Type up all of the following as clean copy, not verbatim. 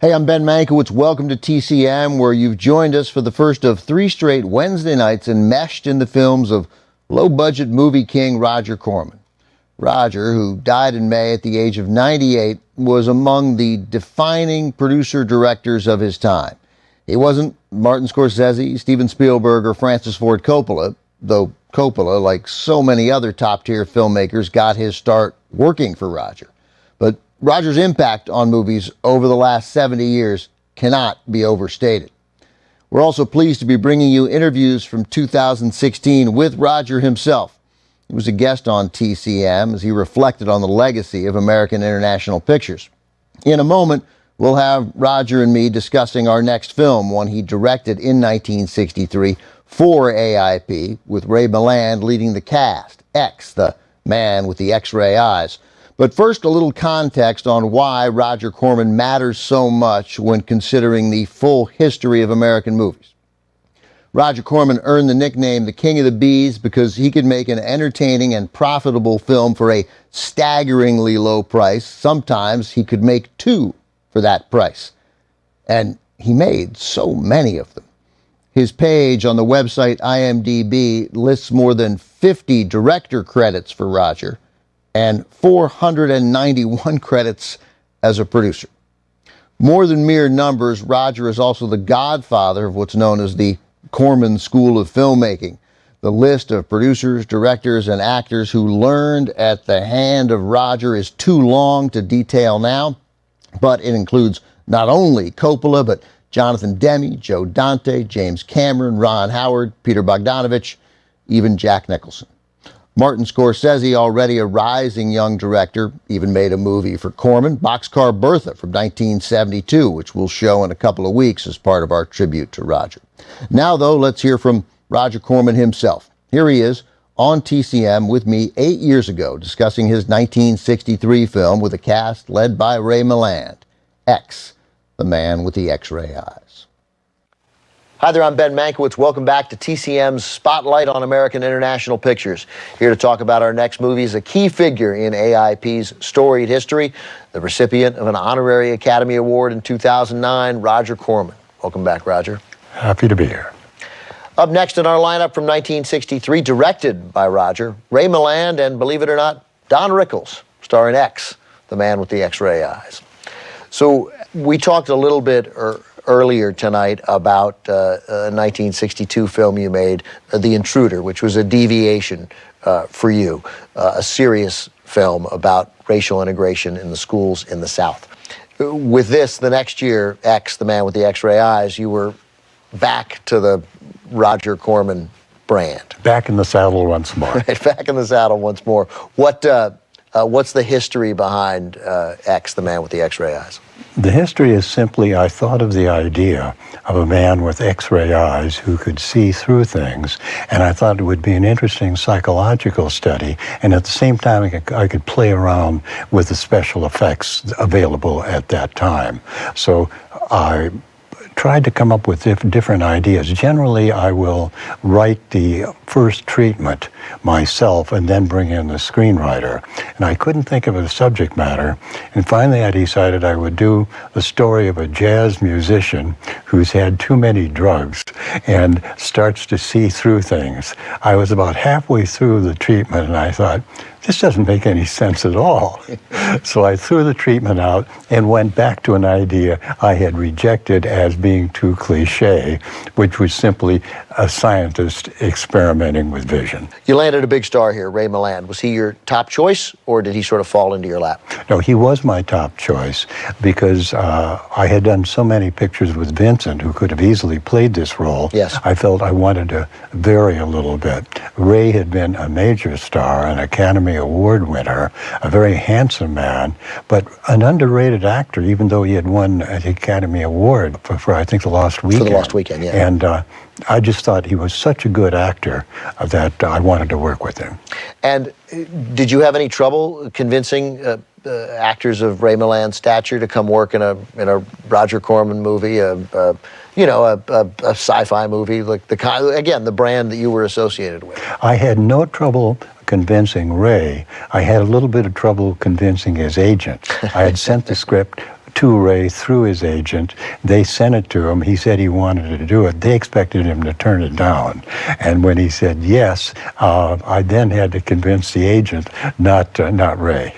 Hey, I'm Ben Mankiewicz. Welcome to TCM, where you've joined us for the first of 3 straight Wednesday nights enmeshed in the films of low-budget movie king Roger Corman. Roger, who died in May at the age of 98, was among the defining producer-directors of his time. He wasn't Martin Scorsese, Steven Spielberg, or Francis Ford Coppola, though Coppola, like so many other top-tier filmmakers, got his start working for Roger. But Roger's impact on movies over the last 70 years cannot be overstated. We're also pleased to be bringing you interviews from 2016 with Roger himself. He was a guest on TCM as he reflected on the legacy of American International Pictures. In a moment, we'll have Roger and me discussing our next film, one he directed in 1963 for AIP, with Ray Milland leading the cast, X, the man with the X-ray eyes. But first, a little context on why Roger Corman matters so much when considering the full history of American movies. Roger Corman earned the nickname the King of the Bees because he could make an entertaining and profitable film for a staggeringly low price. Sometimes he could make 2 for that price. And he made so many of them. His page on the website IMDb lists more than 50 director credits for Roger and 491 credits as a producer. More than mere numbers, Roger is also the godfather of what's known as the Corman School of Filmmaking, the list of producers, directors, and actors who learned at the hand of Roger is too long to detail now, but it includes not only Coppola, but Jonathan Demme, Joe Dante, James Cameron, Ron Howard, Peter Bogdanovich, even Jack Nicholson. Martin Scorsese, already a rising young director, even made a movie for Corman, Boxcar Bertha from 1972, which we'll show in a couple of weeks as part of our tribute to Roger. Now, though, let's hear from Roger Corman himself. Here he is on TCM with me 8 years ago, discussing his 1963 film with a cast led by Ray Milland, X, the man with the X-ray eyes. Hi there, I'm Ben Mankiewicz. Welcome back to TCM's Spotlight on American International Pictures. Here to talk about our next movie is a key figure in AIP's storied history, the recipient of an honorary Academy Award in 2009, Roger Corman. Welcome back, Roger. Happy to be here. Up next in our lineup from 1963, directed by Roger, Ray Milland, and believe it or not, Don Rickles, starring X, the man with the X-ray eyes. So we talked a little bit earlier tonight about a 1962 film you made, The Intruder, which was a deviation for you, a serious film about racial integration in the schools in the South. With this, the next year, X, the man with the X-ray eyes, you were back to the Roger Corman brand. Back in the saddle once more. Right, back in the saddle once more. What's the history behind X, the man with the X-ray eyes? The history is simply, I thought of the idea of a man with X-ray eyes who could see through things, and I thought it would be an interesting psychological study, and at the same time I could play around with the special effects available at that time. So I tried to come up with different ideas. Generally, I will write the first treatment myself and then bring in the screenwriter. And I couldn't think of a subject matter. And finally, I decided I would do the story of a jazz musician who's had too many drugs and starts to see through things. I was about halfway through the treatment and I thought, this doesn't make any sense at all. So I threw the treatment out and went back to an idea I had rejected as being too cliche, which was simply a scientist experimenting with vision. You landed a big star here, Ray Milland. Was he your top choice, or did he sort of fall into your lap? No, he was my top choice because I had done so many pictures with Vincent, who could have easily played this role. Yes. I felt I wanted to vary a little bit. Ray had been a major star, an Academy Award winner, a very handsome man, but an underrated actor, even though he had won an Academy Award for I think, The Lost Weekend. For The Lost Weekend, yeah. And I just thought he was such a good actor that I wanted to work with him. And did you have any trouble convincing actors of Ray Milland's stature to come work in a Roger Corman movie, a sci-fi movie, like the brand that you were associated with? I had no trouble convincing Ray. I had a little bit of trouble convincing his agent. I had sent the script to Ray through his agent. They sent it to him. He said he wanted to do it. They expected him to turn it down. And when he said yes, I then had to convince the agent, not Ray.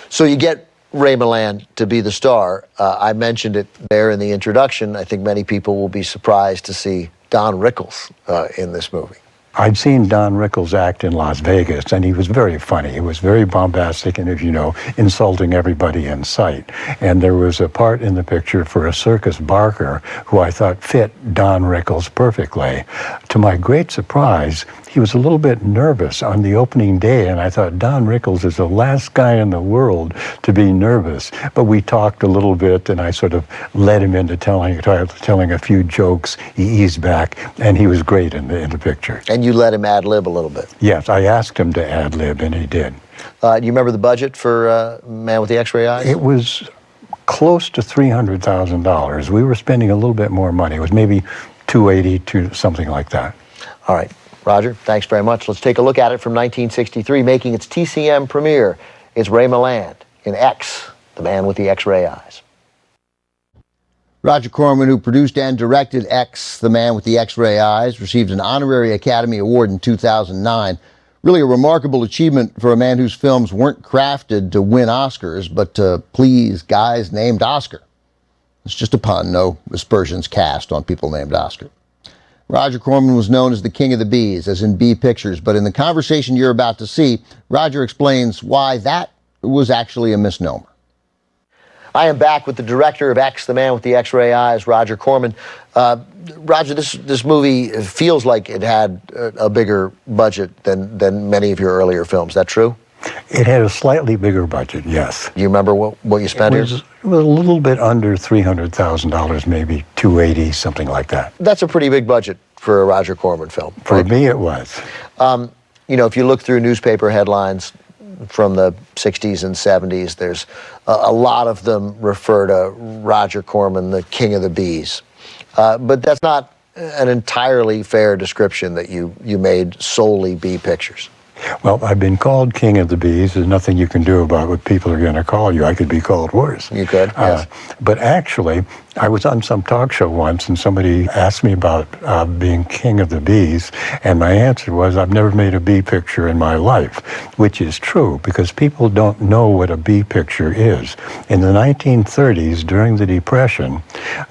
So you get Ray Milland to be the star. I mentioned it there in the introduction. I think many people will be surprised to see Don Rickles in this movie. I'd seen Don Rickles act in Las Vegas, and he was very funny. He was very bombastic and, as you know, insulting everybody in sight. And there was a part in the picture for a circus barker who I thought fit Don Rickles perfectly. To my great surprise, he was a little bit nervous on the opening day, and I thought Don Rickles is the last guy in the world to be nervous. But we talked a little bit, and I sort of led him into telling a few jokes. He eased back, and he was great in the picture. And you let him ad-lib a little bit. Yes, I asked him to ad-lib, and he did. Do you remember the budget for Man with the X-Ray Eyes? It was close to $300,000. We were spending a little bit more money. It was maybe $280 to something like that. All right. Roger, thanks very much. Let's take a look at it from 1963, making its TCM premiere. It's Ray Milland in X, the Man with the X-Ray Eyes. Roger Corman, who produced and directed X, the Man with the X-Ray Eyes, received an honorary Academy Award in 2009. Really a remarkable achievement for a man whose films weren't crafted to win Oscars, but to please guys named Oscar. It's just a pun, no aspersions cast on people named Oscar. Roger Corman was known as the King of the Bees, as in B Pictures, but in the conversation you're about to see, Roger explains why that was actually a misnomer. I am back with the director of X, the Man with the X-Ray Eyes, Roger Corman. Roger, this movie feels like it had a bigger budget than many of your earlier films. Is that true? It had a slightly bigger budget, yes. Do you remember what you spent here? It was a little bit under $300,000, maybe $280, something like that. That's a pretty big budget for a Roger Corman film. For me, it was. You know, if you look through newspaper headlines from the 60s and 70s, there's a lot of them refer to Roger Corman, the King of the Bees. But that's not an entirely fair description that you made solely B pictures. Well, I've been called King of the Bees. There's nothing you can do about what people are going to call you. I could be called worse. You could, yes. But actually, I was on some talk show once, and somebody asked me about being King of the Bees, and my answer was, I've never made a B picture in my life, which is true, because people don't know what a B picture is. In the 1930s, during the Depression,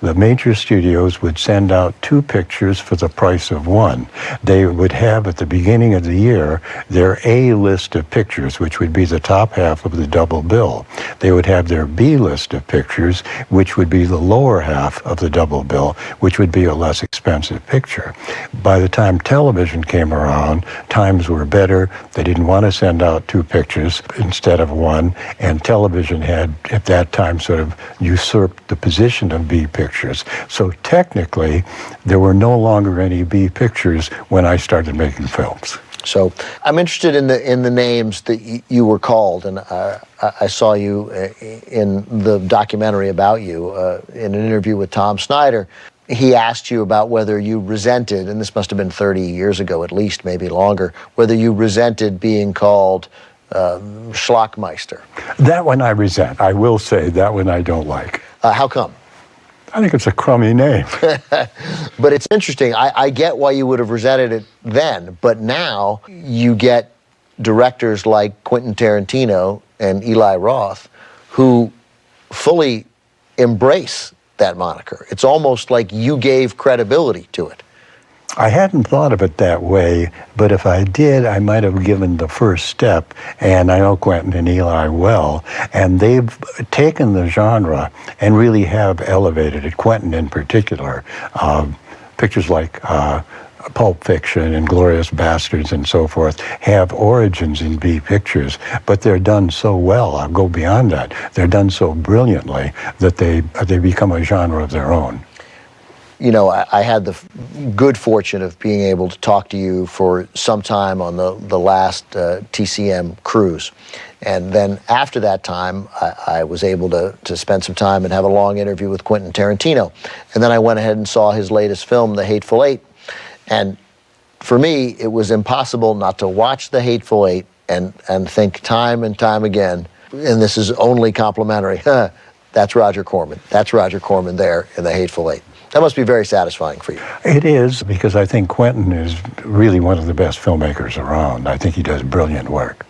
the major studios would send out 2 pictures for the price of 1. They would have, at the beginning of the year, their A list of pictures, which would be the top half of the double bill. They would have their B list of pictures, which would be the lower half of the double bill, which would be a less expensive picture. By the time television came around, times were better. They didn't want to send out 2 pictures instead of 1, and television had, at that time, sort of usurped the position of B pictures. So technically, there were no longer any B pictures when I started making films. So I'm interested in the names that you were called, and I saw you in the documentary about you in an interview with Tom Snyder. He asked you about whether you resented, and this must have been 30 years ago at least, maybe longer, whether you resented being called Schlockmeister. That one I resent. I will say that one I don't like. How come? I think it's a crummy name. But it's interesting. I get why you would have resented it then, but now you get directors like Quentin Tarantino and Eli Roth who fully embrace that moniker. It's almost like you gave credibility to it. I hadn't thought of it that way, but if I did, I might have given the first step, and I know Quentin and Eli well, and they've taken the genre and really have elevated it, Quentin in particular. Pictures like Pulp Fiction and Glorious Bastards and so forth have origins in B pictures, but they're done so well, I'll go beyond that, they're done so brilliantly that they become a genre of their own. You know, I had the good fortune of being able to talk to you for some time on the last TCM cruise. And then after that time, I was able to spend some time and have a long interview with Quentin Tarantino. And then I went ahead and saw his latest film, The Hateful Eight. And for me, it was impossible not to watch The Hateful Eight and think time and time again, and this is only complimentary, that's Roger Corman. That's Roger Corman there in The Hateful Eight. That must be very satisfying for you. It is, because I think Quentin is really one of the best filmmakers around. I think he does brilliant work.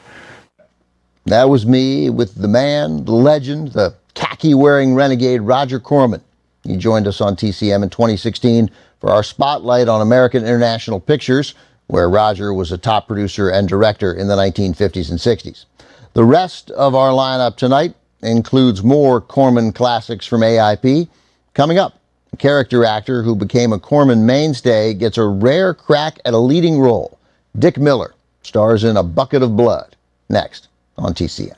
That was me with the man, the legend, the khaki-wearing renegade Roger Corman. He joined us on TCM in 2016 for our spotlight on American International Pictures, where Roger was a top producer and director in the 1950s and 60s. The rest of our lineup tonight includes more Corman classics from AIP. Coming up, a character actor who became a Corman mainstay gets a rare crack at a leading role. Dick Miller stars in A Bucket of Blood. Next on TCM.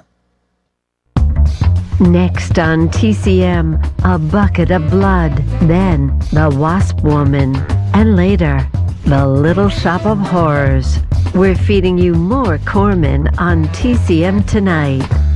Next on TCM, A Bucket of Blood, then The Wasp Woman, and later, The Little Shop of Horrors. We're feeding you more Corman on TCM tonight.